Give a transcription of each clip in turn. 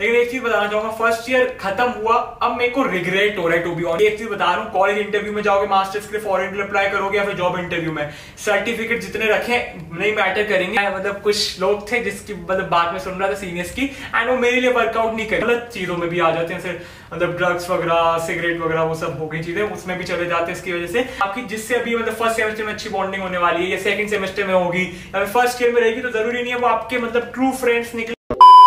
लेकिन एक चीज बताना चाहूंगा, फर्स्ट ईयर खत्म हुआ, अब मेरे को रिग्रेट हो रहा है टू बी ऑनेस्ट। एक चीज बता रहा हूँ, कॉलेज इंटरव्यू में जाओगे, मास्टर्स के लिए फॉरेन के लिए अप्लाई करोगे या फिर जॉब इंटरव्यू में, सर्टिफिकेट जितने रखे नहीं मैटर करेंगे। मतलब कुछ लोग थे जिसकी मतलब बात में सुन रहा था सीनियर्स की, एंड वो मेरे लिए वर्कआउट नहीं करे, गलत चीजों में भी आ जाते हैं, मतलब ड्रग्स वगैरह, सिगरेट वगैरह, वो सब हो गई चीजें, उसमें भी चले जाते हैं। इसकी वजह से आपकी जिससे अभी मतलब फर्स्ट सेमेस्टर में अच्छी बॉन्डिंग होने वाली है या सेकंड सेमेस्टर में होगी या फिर फर्स्ट ईयर में रहेगी, तो जरूरी नहीं है वो आपके मतलब ट्रू फ्रेंड्स निकले।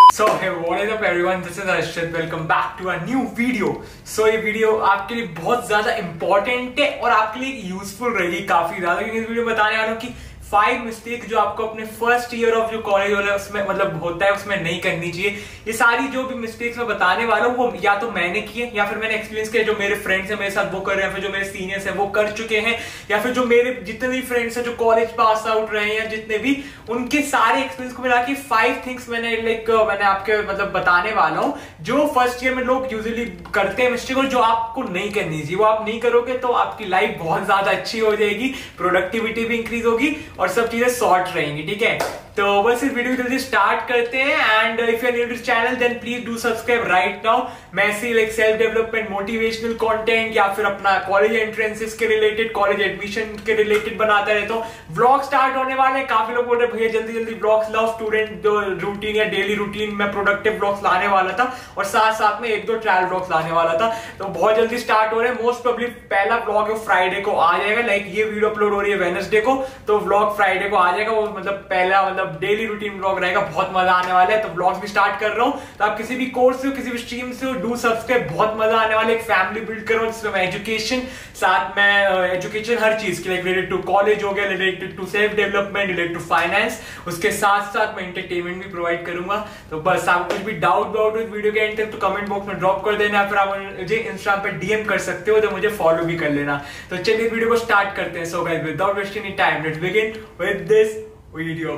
So hey, what is up everyone? This is Arshad. Welcome back to a new video. So ये वीडियो आपके लिए बहुत ज्यादा इंपॉर्टेंट है और आपके लिए यूजफुल रहेगी काफी ज्यादा, क्योंकि इस वीडियो में बताने वाला हूँ कि 5 मिस्टेक जो आपको अपने फर्स्ट ईयर ऑफ जो कॉलेज वाला उसमें मतलब होता है उसमें नहीं करनी चाहिए। ये सारी जो भी मिस्टेक्स मैं बताने वाला हूँ वो या तो मैंने किए या फिर मैंने एक्सपीरियंस किया, जो मेरे फ्रेंड्स हैं मेरे साथ वो कर रहे हैं, फिर जो मेरे सीनियर्स हैं वो कर चुके हैं, या फिर जो मेरे जितने भी फ्रेंड्स हैं जो कॉलेज पास आउट रहे हैं, जितने भी उनके सारे एक्सपीरियंस को मिला के 5 थिंग्स मैंने आपके मतलब बताने वाला हूँ, जो फर्स्ट ईयर में लोग यूजुअली करते हैं मिस्टेक, और जो आपको नहीं करनी चाहिए। वो आप नहीं करोगे तो आपकी लाइफ बहुत ज्यादा अच्छी हो जाएगी, प्रोडक्टिविटी भी इंक्रीज होगी और सब चीजें सॉर्ट रहेंगी। ठीक है, तो बस इस वीडियो को जल्दी स्टार्ट करते हैं। And if you are new to this channel then please do subscribe right now. मैं ऐसी like self development, motivational content या फिर अपना कॉलेज एंट्रेंसेस के रिलेटेड, कॉलेज एडमिशन के रिलेटेड बनाता रहता हूँ। व्लॉग स्टार्ट होने वाले हैं, काफी लोग बोल रहे भैया जल्दी जल्दी व्लॉग्स लाओ, स्टूडेंट रूटीन या डेली रूटीन में प्रोडक्टिव व्लॉग्स लाने वाला था और साथ साथ में 1-2 ट्रायल व्लॉग्स लाने वाला था, तो बहुत जल्दी स्टार्ट हो रहे हैं। मोस्ट प्रोबेबली पहला व्लॉग है फ्राइडे को आ जाएगा, लाइक ये वीडियो अपलोड हो रही है वेडनेसडे को, तो व्लॉग फ्राइडे को आ जाएगा। वो मतलब पहला मतलब डेली रूटीन व्लॉग रहेगा, बहुत मजा आने वाला है। तो व्लॉग्स भी स्टार्ट कर रहा हूँ, तो आप किसी भी कोर्स से हो, किसी भी स्ट्रीम से हो, डू सब्सक्राइब, बहुत मजा आने वाला है। एक फैमिली बिल्ड करो जिसमें मैं एजुकेशन, साथ में एजुकेशन हर चीज की, लाइक रिलेटेड टू कॉलेज हो गया, related to self development, related to finance, उसके साथ साथ मैं एंटरटेनमेंट भी प्रोवाइड करूंगा। तो बस आप कुछ भी डाउट वीडियो के एंड तक तो कमेंट बॉक्स में ड्रॉप कर देना, फिर आप मुझे इंस्टाग्राम पे डीएम कर सकते हो, तो मुझे फॉलो भी कर लेना। तो चलिए वीडियो को स्टार्ट करते हैं। So guys, without wasting any time, let's begin with this video.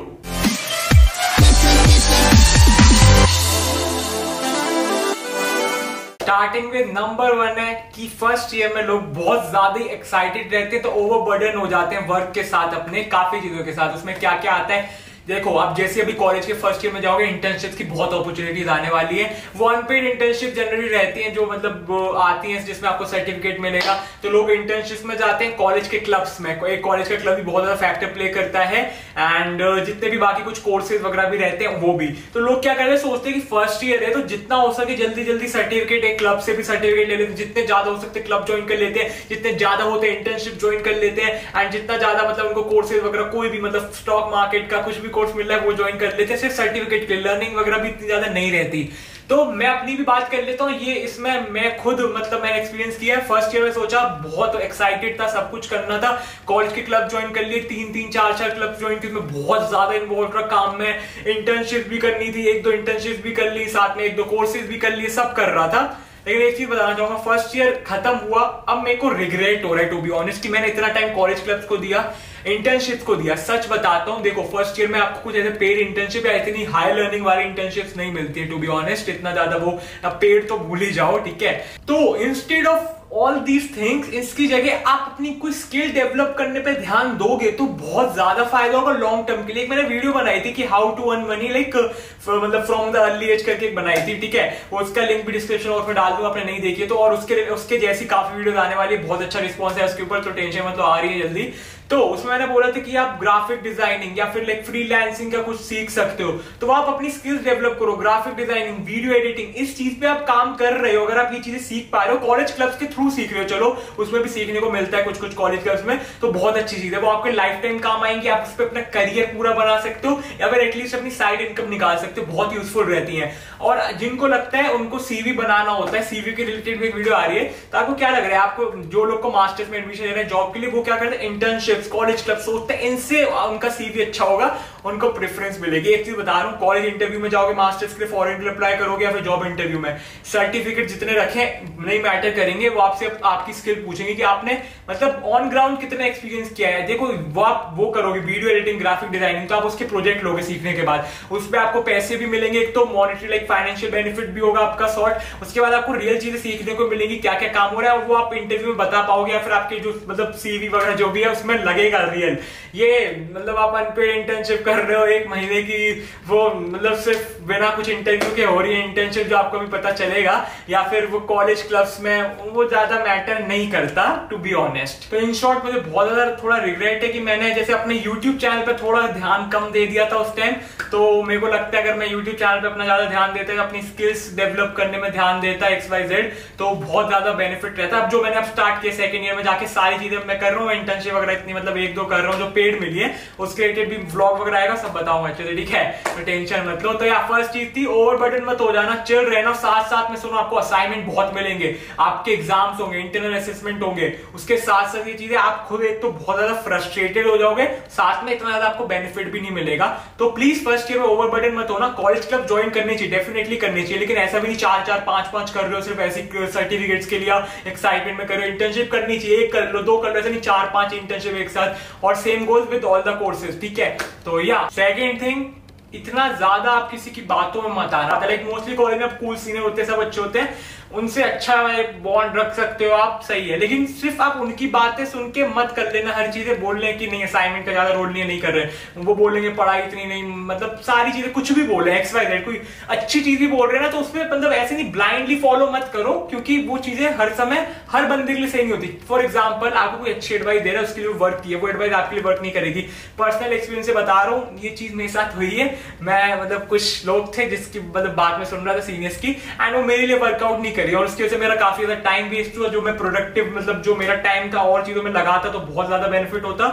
Starting with number 1 है कि फर्स्ट ईयर में लोग बहुत ज्यादा एक्साइटेड रहते हैं, तो ओवरबर्डन हो जाते हैं वर्क के साथ, अपने काफी चीजों के साथ। उसमें क्या क्या आता है देखो, आप जैसे अभी कॉलेज के फर्स्ट ईयर में जाओगे, इंटर्नशिप की बहुत अपॉर्चुनिटीज आने वाली है। वो अनपेड इंटर्नशिप जनरली रहती हैं, जो मतलब आती हैं जिसमें आपको सर्टिफिकेट मिलेगा, तो लोग इंटर्नशिप में जाते हैं कॉलेज के क्लब्स में। एक कॉलेज का क्लब भी बहुत ज्यादा फैक्टर प्ले करता है, एंड जितने भी बाकी कुछ कोर्सेज वगैरह भी रहते हैं वो भी। तो लोग क्या करते हैं, सोचते हैं कि फर्स्ट ईयर है तो जितना हो सके जल्दी जल्दी सर्टिफिकेट, एक क्लब से भी सर्टिफिकेट ले लेते हैं, जितने ज्यादा हो सकते क्लब ज्वाइन कर लेते हैं, जितने ज्यादा होते हैं इंटर्नशिप ज्वाइन कर लेते हैं, एंड जितना ज्यादा मतलब उनको कोर्सेज वगैरह कोई भी मतलब स्टॉक मार्केट का कुछ भी कोर्स मिल रहा है वो ज्वाइन कर लेते हैं, सिर्फ सर्टिफिकेट के, लर्निंग वगैरह भी इतनी ज्यादा नहीं रहती। तो मैं अपनी भी बात कर लेता हूँ, ये इसमें मैं खुद मतलब मैंने एक्सपीरियंस किया है। फर्स्ट ईयर में सोचा, बहुत एक्साइटेड था, सब कुछ करना था, कॉलेज के क्लब ज्वाइन कर लिए, 3-3, 4-4 क्लब ज्वाइन किए, मैं बहुत ज्यादा इन्वॉल्व रहा काम में, इंटर्नशिप भी करनी थी, 1-2 इंटर्नशिप भी कर ली, साथ में 1-2 कोर्सेज भी कर लिए, सब कर रहा था। लेकिन एक चीज बताना चाहूंगा, फर्स्ट ईयर खत्म हुआ, अब मेरे को रिग्रेट हो रहा है टू बी ऑनेस्ट कि मैंने इतना टाइम कॉलेज क्लब्स को दिया, इंटर्नशिप को दिया। सच बताता हूं, देखो फर्स्ट ईयर में आपको कुछ ऐसे पेड इंटर्नशिप या इतनी हाई लर्निंग वाली इंटर्नशिप्स नहीं मिलती है टू बी ऑनेस्ट, इतना ज्यादा वो पेड तो भूल ही जाओ। ठीक है, तो instead of all these things, इसकी जगह आप अपनी कोई स्किल डेवलप करने पे ध्यान दोगे तो बहुत ज्यादा फायदा होगा लॉन्ग टर्म के लिए। एक मैंने वीडियो बनाई थी कि how to earn money like मतलब फ्रॉम द अर्ली एज करके बनाई थी। ठीक है, उसका लिंक भी डिस्क्रिप्शन बॉक्स में डाल दूंगा, आपने नहीं देखी तो। और उसके जैसी काफी वीडियोस आने वाली है, बहुत अच्छा रिस्पॉन्स है उसके ऊपर, तो टेंशन मतलब आ रही है जल्दी। तो उसमें मैंने बोला था कि आप ग्राफिक डिजाइनिंग या फिर लाइक फ्रीलांसिंग का कुछ सीख सकते हो, तो आप अपनी स्किल्स डेवलप करो। ग्राफिक डिजाइनिंग, वीडियो एडिटिंग, इस चीज पे आप काम कर रहे हो, अगर आप ये चीजें सीख पा रहे हो, कॉलेज क्लब्स के थ्रू सीख रहे हो, चलो उसमें भी सीखने को मिलता है कुछ कुछ कॉलेज क्लब्स में, तो बहुत अच्छी चीज है। वो आपके लाइफ टाइम काम आएंगी, आप उस पर अपना करियर पूरा बना सकते हो या फिर एटलीस्ट अपनी साइड इनकम निकाल सकते हो, बहुत यूजफुल रहती है। और जिनको लगता है उनको सीवी बनाना होता है, सीवी के रिलेटेड एक वीडियो आ रही है, तो आपको क्या लग रहा है, आपको जो लोग को मास्टर्स में एडमिशन ले रहे हैं जॉब के लिए, वो क्या करते हैं, इंटर्नशिप्स, कॉलेज क्लब्स, इनसे उनका सीवी अच्छा होगा, उनको प्रेफरेंस मिलेगी। एक चीज बता रहा हूं, कॉलेज इंटरव्यू में जाओगे, मास्टर्स के लिए फॉरेन के लिए अप्लाई करोगे या फिर जॉब इंटरव्यू में, सर्टिफिकेट जितने रखे नहीं मैटर करेंगे, वो आपसे आपकी स्किल पूछेंगे कि आपने मतलब ऑन ग्राउंड कितना एक्सपीरियंस किया है। देखो वो आप वो करोगे वीडियो एडिटिंग, ग्राफिक डिजाइनिंग, तो आप उसके प्रोजेक्ट लोगे सीखने के बाद, उस पर आपको पैसे भी मिलेंगे, एक तो मॉनेटरी लाइक फाइनेंशियल बेनिफिट भी होगा आपका सॉर्ट। उसके बाद आपको रियल चीजें सीखने को मिलेगी, क्या क्या काम हो रहा है, और वो आप इंटरव्यू में बता पाओगे, या फिर आपके जो मतलब सीवी वगैरह जो भी है उसमें लगेगा रियल। ये मतलब आप अनपेड इंटर्नशिप कर रहे हो 1 महीने की, वो मतलब सिर्फ बिना कुछ इंटरव्यू के हो रही है इंटर्नशिप, जो आपको भी पता चलेगा, या फिर वो कॉलेज क्लब्स में, वो ज्यादा मैटर नहीं करता टू बी ऑनेस्ट। तो इन शॉर्ट मुझे बहुत ज्यादा थोड़ा रिग्रेट है कि मैंने जैसे अपने यूट्यूब चैनल पे थोड़ा ध्यान कम दे दिया था उस टाइम। तो मेरे को लगता है अगर मैं यूट्यूब चैनल पे अपना ज्यादा ध्यान देता, अपनी स्किल्स डेवलप करने में ध्यान देता XYZ, तो बहुत ज्यादा बेनिफिट रहता। अब जो मैंने अब स्टार्ट किया सेकंड ईयर में जाके सारी चीजें मैं कर रहा हूँ, इंटर्नशिप वगैरह इतनी मतलब 1-2 कर रहा हूँ जो पेड मिली है, उसके रिलेटेड भी व्लॉग वगैरह आएगा, सब बताऊंगा अच्छे से, ठीक है, तो टेंशन मत लो। तो यार फर्स्ट चीज थी ओवरबर्डन मत हो जाना, चिल रहना। साथ साथ में सुनो आपको असाइनमेंट बहुत मिलेंगे, आपके एग्जाम्स होंगे, इंटरनल असेसमेंट होंगे, उसके साथ साथ ये चीजें आप खुद एक तो बहुत ज्यादा फ्रस्ट्रेटेड हो जाओगे, साथ में इतना ज्यादा आपको बेनिफिट भी नहीं मिलेगा। तो प्लीज फर्स्ट ईयर में ओवरबर्डन मत होना। कॉलेज क्लब ज्वाइन करनी चाहिए, डेफिनेटली करनी चाहिए, लेकिन ऐसा भी नहीं 4-4 5-5 कर रहे हो सिर्फ ऐसी सर्टिफिकेट्स के लिए, एक्साइटमेंट में कर रहे हो। इंटर्नशिप करनी चाहिए, 1 कर लो, 2 कर लो, ऐसा नहीं 4-5 इंटर्नशिप एक साथ, और same goes with all the courses, ठीक है। तो या सेकेंड थिंग, इतना ज्यादा आप किसी की बातों में मत आना। लाइक मोस्टली कॉलेज में कूल सीनियर होते हैं, सब अच्छे होते हैं, उनसे अच्छा बॉन्ड रख सकते हो आप, सही है, लेकिन सिर्फ आप उनकी बातें सुन के मत कर लेना हर चीजें। बोल रहे हैं कि नहीं असाइनमेंट का ज्यादा रोल नहीं कर रहे, वो बोलेंगे पढ़ाई इतनी नहीं, मतलब सारी चीजें कुछ भी बोल रहे हैं XYZ, कोई अच्छी चीज भी बोल रहे हैं ना, तो उसमें मतलब ऐसे नहीं ब्लाइंडली फॉलो मत करो, क्योंकि वो चीजें हर समय हर बंदे के लिए सही नहीं होती। फॉर एग्जाम्पल आपको कोई अच्छी एडवाइस दे रहा है, उसके लिए वर्क की है, वो एडवाइस आपके लिए वर्क नहीं करेगी। पर्सनल एक्सपीरियंस से बता रहा हूँ, ये चीज मेरे साथ हुई है। मैं मतलब कुछ लोग थे जिसकी मतलब बात में सुन रहा था सीनियर्स की, एंड वो मेरे लिए वर्कआउट नहीं करी, और उसकी वजह से मेरा काफी ज्यादा टाइम वेस्ट हुआ। जो मैं प्रोडक्टिव मतलब जो मेरा टाइम था और चीजों में लगाता तो बहुत ज्यादा बेनिफिट होता,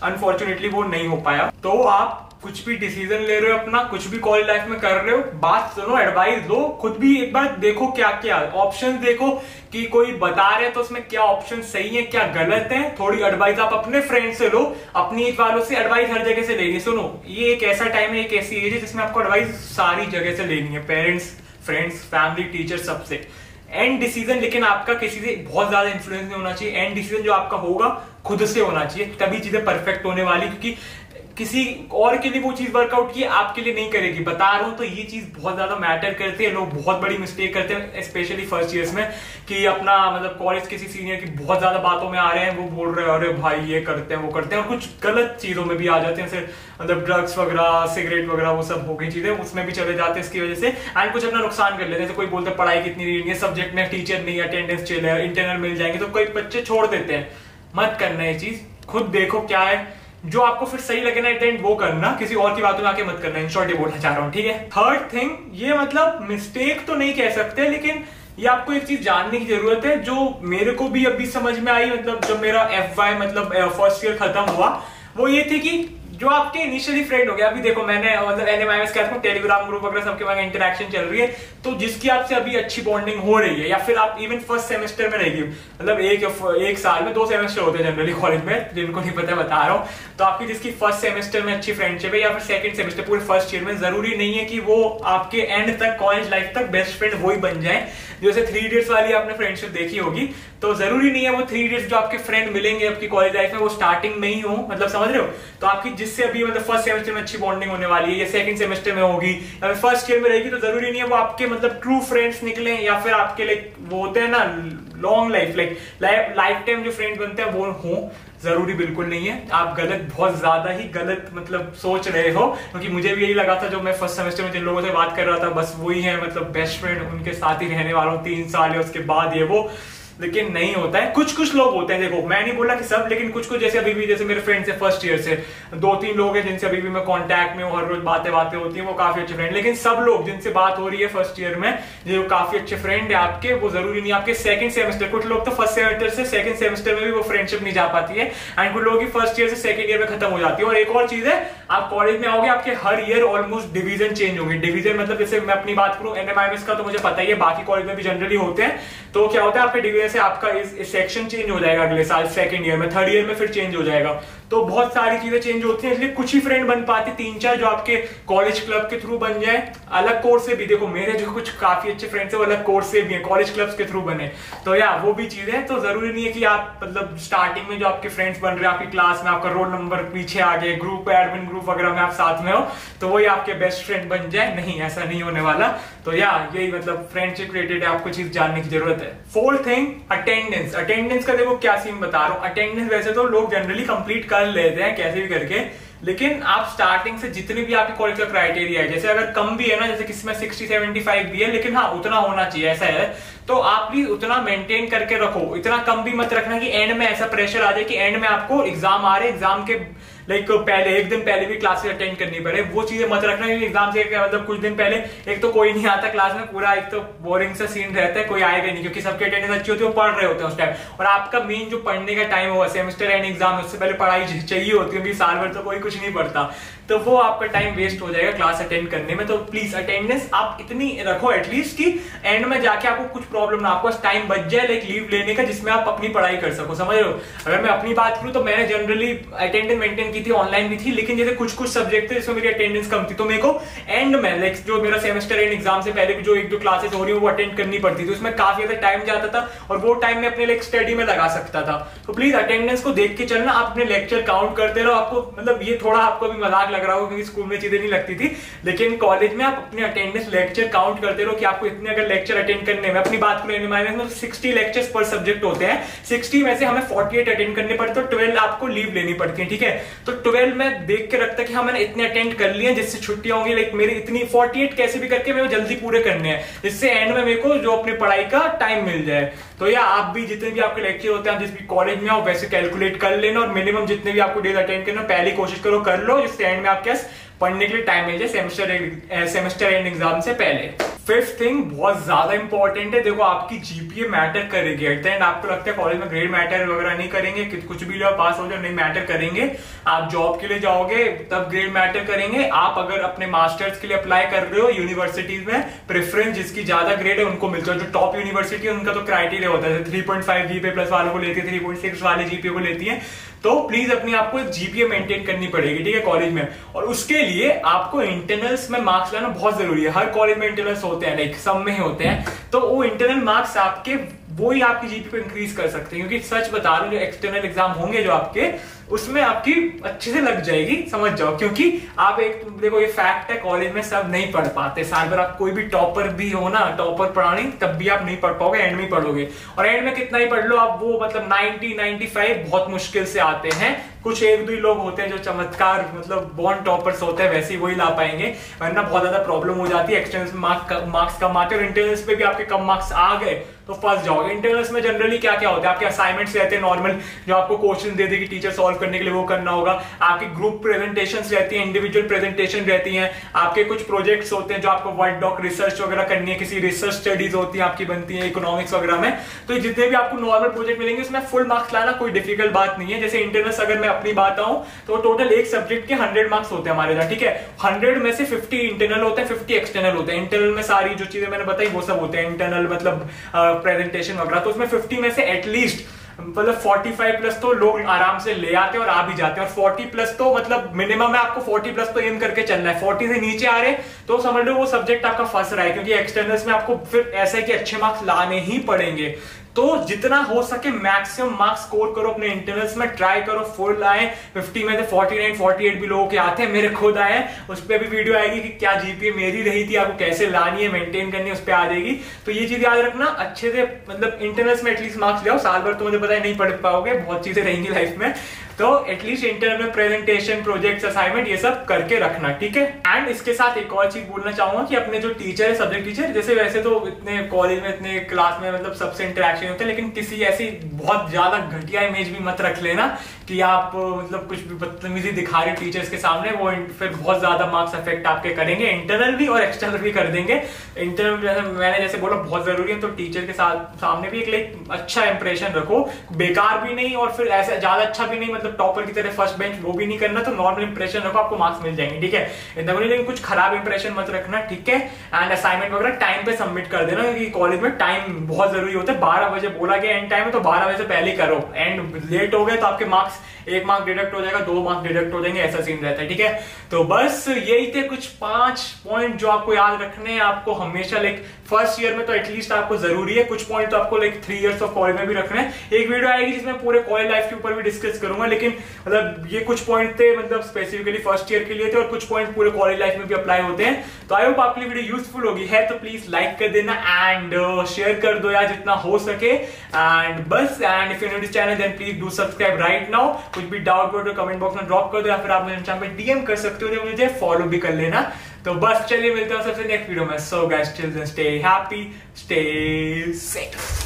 अनफॉर्चुनेटली वो नहीं हो पाया। तो आप कुछ भी डिसीजन ले रहे हो अपना, कुछ भी कॉलेज लाइफ में कर रहे हो, बात सुनो, एडवाइस लो, खुद भी एक बार देखो क्या क्या ऑप्शन देखो, कि कोई बता रहे तो उसमें क्या ऑप्शन सही है क्या गलत है। थोड़ी एडवाइस आप अपने फ्रेंड से लो, अपनी एज वालों से एडवाइस हर जगह से लेनी। सुनो, ये एक ऐसा टाइम है, एक ऐसी एज है जिसमें आपको एडवाइस सारी जगह से लेनी है, पेरेंट्स, फ्रेंड्स, फैमिली, टीचर, सबसे। एंड डिसीजन लेकिन आपका किसी से बहुत ज्यादा इंफ्लुएंस नहीं होना चाहिए। एंड डिसीजन जो आपका होगा खुद से होना चाहिए, तभी चीजें परफेक्ट होने वाली, क्योंकि किसी और के लिए वो चीज वर्कआउट की आपके लिए नहीं करेगी। बता रहा हूं तो ये चीज बहुत ज्यादा मैटर करती है। लोग बहुत बड़ी मिस्टेक करते हैं स्पेशली फर्स्ट ईयर्स में, कि अपना मतलब कॉलेज किसी सीनियर की बहुत ज्यादा बातों में आ रहे हैं, वो बोल रहे हैं अरे भाई ये करते हैं वो करते हैं, और कुछ गलत चीजों में भी आ जाते हैं, जैसे मतलब ड्रग्स वगैरह, सिगरेट वगैरह, वो सब हो गई चीजें, उसमें भी चले जाते हैं इसकी वजह से, एंड कुछ अपना नुकसान कर लेते हैं। जैसे कोई बोलते हैं पढ़ाई कितनी नहीं है, सब्जेक्ट में टीचर नहीं, अटेंडेंस चले, इंटरनल मिल जाएंगे, तो कोई बच्चे छोड़ देते हैं। मत करना ये चीज, खुद देखो क्या है जो आपको फिर सही लगे ना एट द एंड वो करना, किसी और की बातों में आके मत करना। इन शॉर्ट ये बोलना चाह रहा हूं, ठीक है। थर्ड थिंग, ये मतलब मिस्टेक तो नहीं कह सकते, लेकिन ये आपको एक चीज जानने की जरूरत है, जो मेरे को भी अभी समझ में आई, मतलब जब मेरा FY मतलब फर्स्ट ईयर खत्म हुआ, वो ये थी कि जो आपके इनिशियली फ्रेंड हो गया, अभी देखो मैंने मतलब NMIMS क्या टेलीग्राम ग्रुप वगैरह सबके वहां इंटरेक्शन चल रही है, तो जिसकी आपसे अभी अच्छी बॉन्डिंग हो रही है, या फिर आप इवन फर्स्ट सेमेस्टर में रहेगी, मतलब एक साल में 2 सेमेस्टर होते हैं जनरली कॉलेज में, जिनको नहीं पता बता रहा हूँ, तो आपकी जिसकी फर्स्ट सेमेस्टर में अच्छी फ्रेंडशिप है, या फिर सेकंड सेमेस्टर पूरे फर्स्ट ईयर में, जरूरी नहीं है कि वो आपके एंड तक कॉलेज लाइफ तक बेस्ट फ्रेंड वही बन जाए। जैसे 3 इडियट्स वाली आपने फ्रेंडशिप देखी होगी, तो जरूरी नहीं है वो 3 इडियट्स जो आपके फ्रेंड मिलेंगे आपकी कॉलेज लाइफ में वो स्टार्टिंग में ही हो, मतलब समझ रहे हो। तो आपकी जिससे अभी मतलब फर्स्ट सेमेस्टर में अच्छी बॉन्डिंग होने वाली है, या सेकंड सेमेस्टर में होगी, या फिर फर्स्ट ईयर में रहेगी, तो जरूरी नहीं है वो आपके मतलब ट्रू फ्रेंड्स निकले, या फिर आपके लाइक वो होते हैं ना लॉन्ग लाइफ, लाइफ टाइम जो फ्रेंड बनते हैं वो हो, जरूरी बिल्कुल नहीं है। आप गलत, बहुत ज्यादा ही गलत मतलब सोच रहे हो, क्योंकि मुझे भी यही लगा था जब मैं फर्स्ट सेमेस्टर में जिन लोगों से बात कर रहा था, बस वही है मतलब बेस्ट फ्रेंड, उनके साथ ही रहने वाला हूं 3 साल, या उसके बाद ये वो, लेकिन नहीं होता है। कुछ लोग होते हैं, देखो मैं नहीं बोला कि सब, लेकिन कुछ जैसे अभी भी, जैसे मेरे फ्रेंड्स है फर्स्ट ईयर से 2-3 लोग हैं जिनसे अभी भी मैं कांटेक्ट में हूँ, हर रोज बातें होती हैं, वो काफी अच्छे फ्रेंड। लेकिन सब लोग जिनसे बात हो रही है फर्स्ट ईयर में, जो काफी अच्छे फ्रेंड है आपके, वो जरूरी नहीं आपके सेकंड सेमेस्टर, कुछ लोग तो फर्स्ट सेमेस्टर से सेकंड सेमेस्टर में भी वो फ्रेंडशिप नहीं जा पाती है, एंड कुछ लोगों की फर्स्ट ईयर से सेकंड ईयर में खत्म हो जाती है। और एक और चीज है, आप कॉलेज में आओगे, आपके हर ईयर ऑलमोस्ट डिवीजन चेंज होंगे। डिवीजन मतलब जैसे मैं अपनी बात करूं NMIMS का, तो मुझे पता ही है, बाकी कॉलेज में भी जनरली होते हैं। तो क्या होता है, आपके डिवीजन से आपका सेक्शन चेंज हो जाएगा अगले साल सेकंड ईयर में, थर्ड ईयर में फिर चेंज हो जाएगा। तो बहुत सारी चीजें चेंज होती हैं, इसलिए कुछ ही फ्रेंड बन पाते, 3-4 जो आपके कॉलेज क्लब के थ्रू बन जाए। अलग कोर्स से भी देखो, मेरे जो कुछ काफी अच्छे फ्रेंड्स है वो अलग कोर्स से भी हैं, कॉलेज क्लब्स के थ्रू बने, तो यार वो भी चीज है। तो जरूरी नहीं है कि आप मतलब स्टार्टिंग में जो आपके फ्रेंड्स बन रहे हैं आपकी क्लास में, आपका रोल नंबर पीछे आ गए, ग्रुप एडमिन ग्रुप वगैरह में आप साथ में हो, तो वही आपके बेस्ट फ्रेंड बन जाए, नहीं, ऐसा नहीं होने वाला। तो यही मतलब फ्रेंडशिप रिलेटेड आपको चीज जानने की जरूरत है। Fourth thing, attendance. अटेंडेंस का देखो क्या सीन बता रहा हूँ। अटेंडेंस वैसे तो लोग जनरली कंप्लीट कर लेते हैं कैसे भी करके, लेकिन आप स्टार्टिंग से जितने भी आपके कॉलेज का क्राइटेरिया है, जैसे अगर कम भी है ना, जैसे किसी में 60-75 भी है, लेकिन हाँ उतना होना चाहिए ऐसा है, तो आप प्लीज उतना मेंटेन करके रखो। इतना कम भी मत रखना कि एंड में ऐसा प्रेशर आ जाए कि एंड में आपको एग्जाम आ रहे, एग्जाम के लाइक पहले एक दिन पहले भी क्लासेस अटेंड करनी पड़े। वो चीजें मत रखना क्योंकि एग्जाम से मतलब कुछ दिन पहले एक तो कोई नहीं आता क्लास में, पूरा एक तो बोरिंग सा सीन रहता है, कोई आएगा नहीं क्योंकि सबकी अटेंडेंस अच्छी होती है, वो पढ़ रहे होते हैं उस टाइम। और आपका मेन जो पढ़ने का टाइम होगा सेमेस्टर एंड एग्जाम, उससे पहले पढ़ाई चाहिए होती है क्योंकि साल भर तो कोई कुछ नहीं पढ़ता, तो वो आपका टाइम वेस्ट हो जाएगा क्लास अटेंड करने में। तो प्लीज अटेंडेंस आप इतनी रखो एटलीस्ट कि एंड में जाके आपको कुछ प्रॉब्लम ना, आपको टाइम बच जाए लाइक लीव लेने का, जिसमें आप अपनी पढ़ाई कर सको। समझ रहे हो? अगर मैं अपनी बात करूं तो मैंने जनरली अटेंडेंस मेंटेन की थी, ऑनलाइन भी थी, लेकिन जैसे कुछ कुछ सब्जेक्ट थे जिसमें मेरी अटेंडेंस कम थी, तो मेरे को एंड में लाइक जो मेरा सेमेस्टर एंड एग्जाम से पहले भी जो 1-2 क्लासेस हो रही है वो अटेंड करनी पड़ती थी, उसमें काफी ज्यादा टाइम जाता था और वो टाइम में अपने लाइक स्टडी में लगा सकता था। तो प्लीज अटेंडेंस को देख के चलना, आप अपने लेक्चर काउंट करते रहो। आपको मतलब ये थोड़ा आपको भी मजाक लग रहा होगा क्योंकि स्कूल में चीजें नहीं लगती थी, लेकिन कॉलेज में आप अपने अटेंडेंस लेक्चर काउंट करते रहो कि आपको इतने अगर लेक्चर अटेंड करने में, अपनी बात करें में 60 लेक्चर्स पर सब्जेक्ट होते हैं, 60 में से हमें 48 अटेंड करने पड़ते, तो 12 आपको लीव लेनी पड़ती है। ठीक है, तो 12 में देख के रखता कि हाँ मैंने इतने अटेंड कर लिए जिससे छुट्टियां होंगी, लाइक मेरी इतनी 48 कैसे भी करके मेरे जल्दी पूरे करने हैं, जिससे एंड में मेरे को जो अपनी पढ़ाई का टाइम मिल जाए। तो आप भी जितने भी आपके लेक्चर होते हैं, जिस भी कॉलेज में आओ वैसे कैलकुलेट कर लेना और मिनिमम जितने भी आपको डेज अटेंड करना पहले कोशिश करो कर लो, जिससे एंड में आपके पढ़ने के लिए टाइम मिल जाए सेमेस्टर एंड एग्जाम से पहले। फिफ्थ थिंग बहुत ज्यादा इंपॉर्टेंट है, देखो आपकी जीपीए मैटर करेगी एट द एंड। आपको लगता है कॉलेज में ग्रेड मैटर वगैरह नहीं करेंगे, कुछ भी लो पास हो जाओ, नहीं मैटर करेंगे। आप जॉब के लिए जाओगे तब ग्रेड मैटर करेंगे। आप अगर अपने मास्टर्स के लिए अप्लाई कर रहे हो यूनिवर्सिटीज में, प्रेफरेंस जिसकी ज्यादा ग्रेड है उनको मिलता है। जो टॉप यूनिवर्सिटी है उनका तो क्राइटेरिया होता है 3.5 जीपीए प्लस वालों को लेती है, 3.6 वाले जीपीए को लेती है। तो प्लीज अपने आपको जीपीए मेंटेन करनी पड़ेगी, ठीक है, कॉलेज में। और उसके लिए आपको इंटरनल्स में मार्क्स लाना बहुत जरूरी है। हर कॉलेज में इंटरनल्स होते हैं, लाइक सब में ही होते हैं, तो वो इंटरनल मार्क्स आपके वो ही आपकी जीपीए को इंक्रीज कर सकते हैं। क्योंकि सच बता रहा हूं, जो एक्सटर्नल एग्जाम होंगे जो आपके, उसमें आपकी अच्छे से लग जाएगी, समझ जाओ। क्योंकि आप एक देखो ये फैक्ट है, कॉलेज में सब नहीं पढ़ पाते। साल भर आप कोई भी टॉपर भी हो ना, टॉपर पढ़ानी, तब भी आप नहीं पढ़ पाओगे, एंड में ही पढ़ोगे। और एंड में कितना ही पढ़ लो आप, वो मतलब 90-95 बहुत मुश्किल से आते हैं। कुछ 1-2 लोग होते हैं जो चमत्कार मतलब बॉर्न टॉपर्स होते हैं, वैसे ही वही ला पाएंगे, वरना बहुत ज्यादा प्रॉब्लम हो जाती है। एक्सटर्नल्स में मार्क्स कम आते हैं और इंटरनल्स पे भी आपके कम मार्क्स आ गए तो फंस जाओगे। इंटरनल्स में जनरली क्या क्या होता है, आपके असाइनमेंट्स रहते हैं नॉर्मल, जो आपको क्वेश्चन दे देगी टीचर सॉल्व करने के लिए, वो करना होगा। आपकी ग्रुप प्रेजेंटेशंस रहती हैं, इंडिविजुअल प्रेजेंटेशन रहती हैं। आपके कुछ प्रोजेक्ट्स होते हैं जो आपको वर्ड डॉक रिसर्च वगैरह करनी है, किसी रिसर्च स्टडीज होती है आपकी बनती है इकोनॉमिक्स वगैरह में। तो जितने भी आपको नॉर्मल प्रोजेक्ट मिलेंगे उसमें फुल मार्क्स लाना कोई डिफिकल्ट बात नहीं है। जैसे इंटरनल्स अगर मैं अपनी बात आऊं तो टोटल एक सब्जेक्ट के 100 मार्क्स होते हैं हमारे यहाँ, ठीक है। 100 में से 50 इंटरनल होते हैं, 50 एक्सटर्नल होते हैं। इंटरनल में सारी जो चीजें मैंने बताई वो सब होते हैं इंटरनल, मतलब प्रेजेंटेशन वगैरह। तो उसमें 50 में से एटलीस्ट मतलब 45 प्लस तो लोग आराम से ले आते हैं और आ भी जाते हैं। और 40 प्लस तो मतलब मिनिमम है, आपको 40 प्लस तो एम करके चलना है। 40 से नीचे आ रहे तो समझ लो वो सब्जेक्ट आपका फंस रहा है, क्योंकि एक्सटर्नल्स में आपको फिर ऐसा है कि अच्छे मार्क्स लाने ही पड़ेंगे। तो जितना हो सके मैक्सिमम मार्क्स स्कोर करो अपने इंटरनल्स में, ट्राई करो फुल आए। 50 में से 49-48 भी लोगों के आते हैं, मेरे खुद आए। उस पर भी वीडियो आएगी कि क्या जीपीए मेरी रही थी, आपको कैसे लानी है, मेंटेन करनी है, उस पर आ जाएगी। तो ये चीज याद रखना अच्छे से, मतलब इंटरनल्स में एटलीस्ट मार्क्स ले आओ। साल भर तो मुझे पता है नहीं पढ़ पाओगे, बहुत चीजें रहेंगी लाइफ में, तो एटलीस्ट इंटरनल में प्रेजेंटेशन, प्रोजेक्ट्स, असाइनमेंट ये सब करके रखना, ठीक है। एंड इसके साथ एक और चीज बोलना चाहूंगा कि अपने जो टीचर है, सब्जेक्ट टीचर, जैसे वैसे तो इतने कॉलेज में इतने क्लास में मतलब सबसे इंटरेक्शन होते हैं, लेकिन किसी ऐसी बहुत ज्यादा घटिया इमेज भी मत रख लेना कि आप मतलब कुछ भी बदतमीजी दिखा रहे टीचर्स के सामने, वो फिर बहुत ज्यादा मार्क्स अफेक्ट आपके करेंगे, इंटरनल भी और एक्सटर्नल भी कर देंगे। इंटरनल मैंने जैसे बोला बहुत जरूरी है, तो टीचर के साथ सामने भी एक अच्छा इंप्रेशन रखो, बेकार भी नहीं और फिर ऐसा ज्यादा अच्छा भी नहीं, मतलब टॉपर की तरह फर्स्ट बेंच वो भी नहीं करना। तो नॉर्मल इंप्रेशन रखो, आपको मार्क्स मिल जाएंगे, ठीक है। लेकिन कुछ खराब इंप्रेशन मत रखना, ठीक है। एंड असाइनमेंट वगैरह टाइम पे सबमिट कर देना, क्योंकि कॉलेज में टाइम बहुत जरूरी होता है। 12 बजे बोला गया एंड टाइम है, तो 12 बजे से पहले करो। एंड लेट हो गए तो आपके मार्क्स 1 मार्क डिडक्ट हो जाएगा, 2 मार्क डिडक्ट हो जाएंगे, ऐसा सीन रहता है, ठीक है। तो बस यही थे कुछ 5 पॉइंट जो आपको याद रखने हैं। आपको हमेशा लाइक फर्स्ट ईयर में तो एटलीस्ट आपको जरूरी है, कुछ पॉइंट तो आपको लाइक 3 इयर्स ऑफ कॉलेज में भी रखना है। एक वीडियो आएगी जिसमें पूरे कॉलेज लाइफ के ऊपर भी डिस्कस करूंगा, लेकिन मतलब ये कुछ पॉइंट थे मतलब स्पेसिफिकली फर्स्ट ईयर के लिए थे और कुछ पॉइंट पूरे कॉलेज लाइफ में भी अप्लाई होते हैं। तो आई होप आपके लिए वीडियो यूजफुल होगी है, तो प्लीज लाइक कर देना एंड शेयर कर दो यार जितना हो सके। एंड बस, and if you new to channel then please do subscribe right now. कुछ भी डाउट हो तो कमेंट बॉक्स में ड्रॉप कर दो या फिर आप मुझे चैनल पे डीएम कर सकते हो, मुझे फॉलो भी कर लेना। तो बस चलिए मिलते हैं सबसे नेक्स्ट वीडियो में। So guys till then stay happy, stay safe.